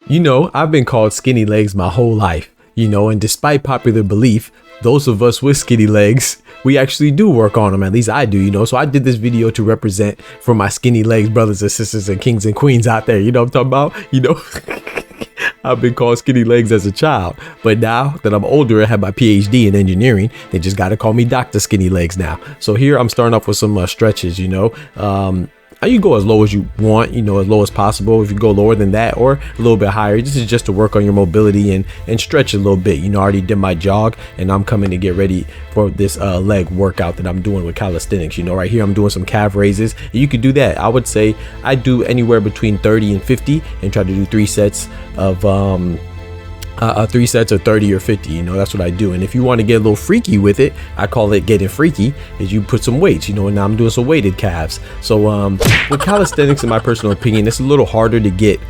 You know, I've been called skinny legs my whole life, you know, and despite popular belief, those of us with skinny legs, we actually do work on them. At least I do, you know. So I did this video to represent for my skinny legs brothers and sisters and kings and queens out there. You know what I'm talking about? You know, I've been called skinny legs as a child, but now that I'm older and have my PhD in engineering, they just got to call me Dr. Skinny Legs now. So here I'm starting off with some stretches, you know. You go as low as you want, you know, as low as possible. If you go lower than that or a little bit higher, this is just to work on your mobility and stretch a little bit. You know, I already did my jog and I'm coming to get ready for this leg workout that I'm doing with calisthenics. You know, right here I'm doing some calf raises. You could do that. I would say I do anywhere between 30 and 50 and try to do 3 sets of 3 sets of 30 or 50. You know, that's what I do. And if you want to get a little freaky with it, I call it getting freaky, is you put some weights, you know, and now I'm doing some weighted calves. So with calisthenics, in my personal opinion, it's a little harder to get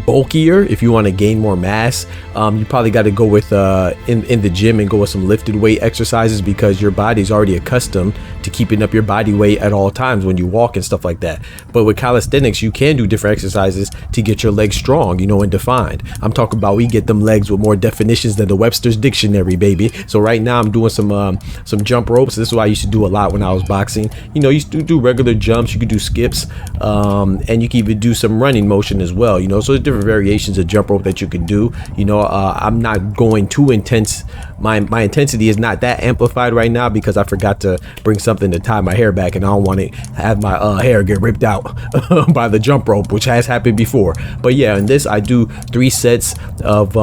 bulkier. If you want to gain more mass, you probably got to go with in the gym and go with some lifted weight exercises, because your body's already accustomed to keeping up your body weight at all times when you walk and stuff like that. But with calisthenics, you can do different exercises to get your legs strong, you know, and defined. I'm talking about we get them legs with more definitions than the Webster's dictionary, baby. So right now I'm doing some jump ropes. This is what I used to do a lot when I was boxing. You know, you used to do regular jumps, you could do skips, and you can even do some running motion as well, you know. So there's different variations of jump rope that you can do. You know, I'm not going too intense. My intensity is not that amplified right now because I forgot to bring something to tie my hair back, and I don't want to have my hair get ripped out by the jump rope, which has happened before. But yeah, in this I do 3 sets of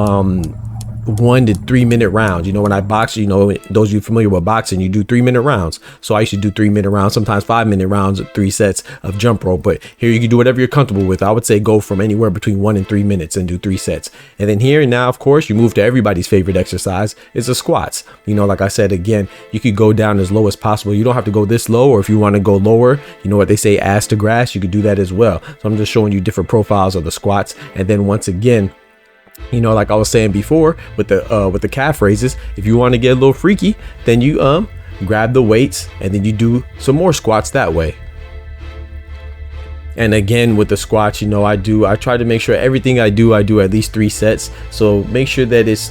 1 to 3 minute rounds. You know, when I box, you know, those of you familiar with boxing, you do 3 minute rounds. So I used to do 3 minute rounds, sometimes 5 minute rounds, 3 sets of jump rope. But here you can do whatever you're comfortable with. I would say go from anywhere between 1 and 3 minutes and do 3 sets. And then here and now, of course, you move to everybody's favorite exercise, is the squats. You know, like I said, again, you could go down as low as possible. You don't have to go this low, or if you want to go lower, you know what they say, ass to grass, you could do that as well. So I'm just showing you different profiles of the squats. And then once again, you know, like I was saying before with the calf raises, if you want to get a little freaky, then you grab the weights and then you do some more squats that way. And again, with the squats, you know, I try to make sure everything I do at least 3 sets. So make sure that it's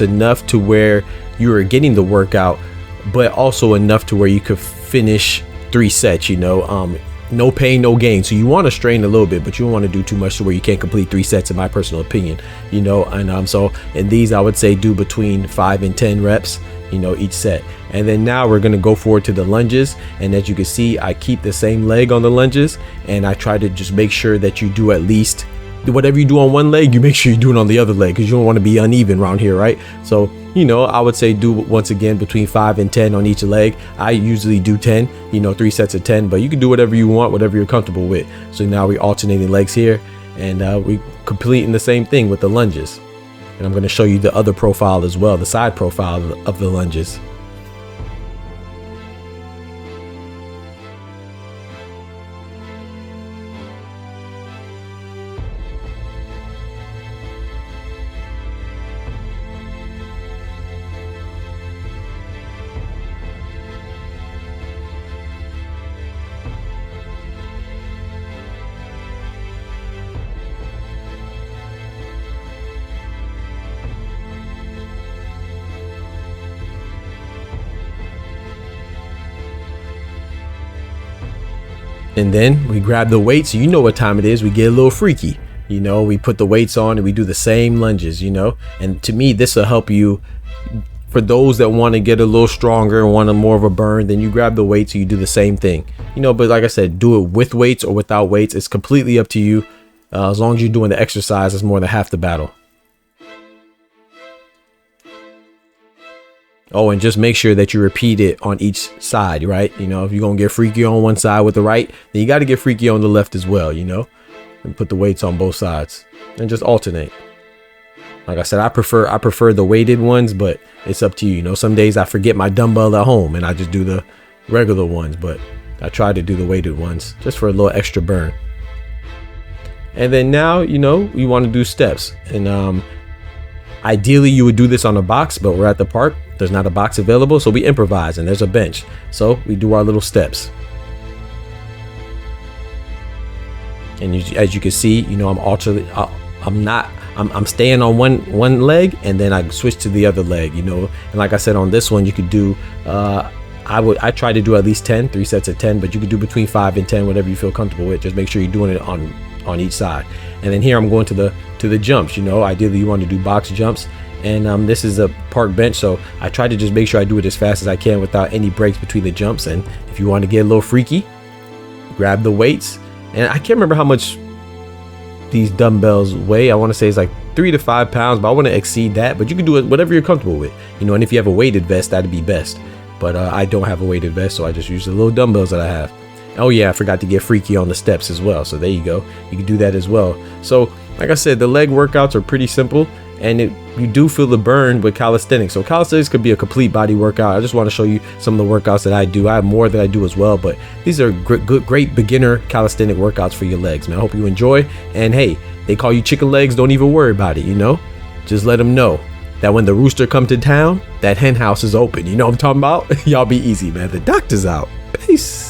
enough to where you are getting the workout, but also enough to where you could finish 3 sets, you know. No pain, no gain. So you want to strain a little bit, but you don't want to do too much to where you can't complete 3 sets, in my personal opinion, you know. And so in these, I would say do between 5 and 10 reps, you know, each set. And then now we're going to go forward to the lunges. And as you can see, I keep the same leg on the lunges, and I try to just make sure that you do at least whatever you do on one leg, you make sure you do it on the other leg, because you don't want to be uneven around here, right? So, you know, I would say do, once again, between 5 and 10 on each leg. I usually do 10, you know, 3 sets of 10, but you can do whatever you want, whatever you're comfortable with. So now we're alternating legs here, and we completing the same thing with the lunges. And I'm going to show you the other profile as well, the side profile of the lunges. And then we grab the weights. You know what time it is. We get a little freaky. You know, we put the weights on and we do the same lunges, you know. And to me, this will help you. For those that want to get a little stronger and want a more of a burn, then you grab the weights and you do the same thing. You know, but like I said, do it with weights or without weights. It's completely up to you. As long as you're doing the exercise, it's more than half the battle. Oh, and just make sure that you repeat it on each side, right? You know, if you're going to get freaky on one side with the right, then you got to get freaky on the left as well, you know, and put the weights on both sides and just alternate. Like I said, I prefer the weighted ones, but it's up to you. You know, some days I forget my dumbbell at home and I just do the regular ones, but I try to do the weighted ones just for a little extra burn. And then now, you know, you want to do steps, and ideally you would do this on a box, but we're at the park. There's not a box available, so we improvise, and there's a bench. So we do our little steps. And as you can see, you know, I'm staying on one leg, and then I switch to the other leg, you know. And like I said, on this one you could do I try to do at least 3 sets of 10, but you could do between 5 and 10, whatever you feel comfortable with. Just make sure you're doing it on each side. And then here I'm going to the jumps. You know, ideally you want to do box jumps, and this is a park bench, so I try to just make sure I do it as fast as I can without any breaks between the jumps. And if you want to get a little freaky, grab the weights. And I can't remember how much these dumbbells weigh. I want to say it's like 3 to 5 pounds, but I want to exceed that. But you can do it whatever you're comfortable with, you know. And if you have a weighted vest, that'd be best. But I don't have a weighted vest, so I just use the little dumbbells that I have. Oh yeah, I forgot to get freaky on the steps as well. So there you go. You can do that as well. So like I said, the leg workouts are pretty simple, and you do feel the burn with calisthenics. So calisthenics could be a complete body workout. I just want to show you some of the workouts that I do. I have more that I do as well, but these are great beginner calisthenic workouts for your legs, man. I hope you enjoy. And hey, they call you chicken legs. Don't even worry about it, you know. Just let them know that when the rooster come to town, that hen house is open. You know what I'm talking about? Y'all be easy, man. The doctor's out. Peace.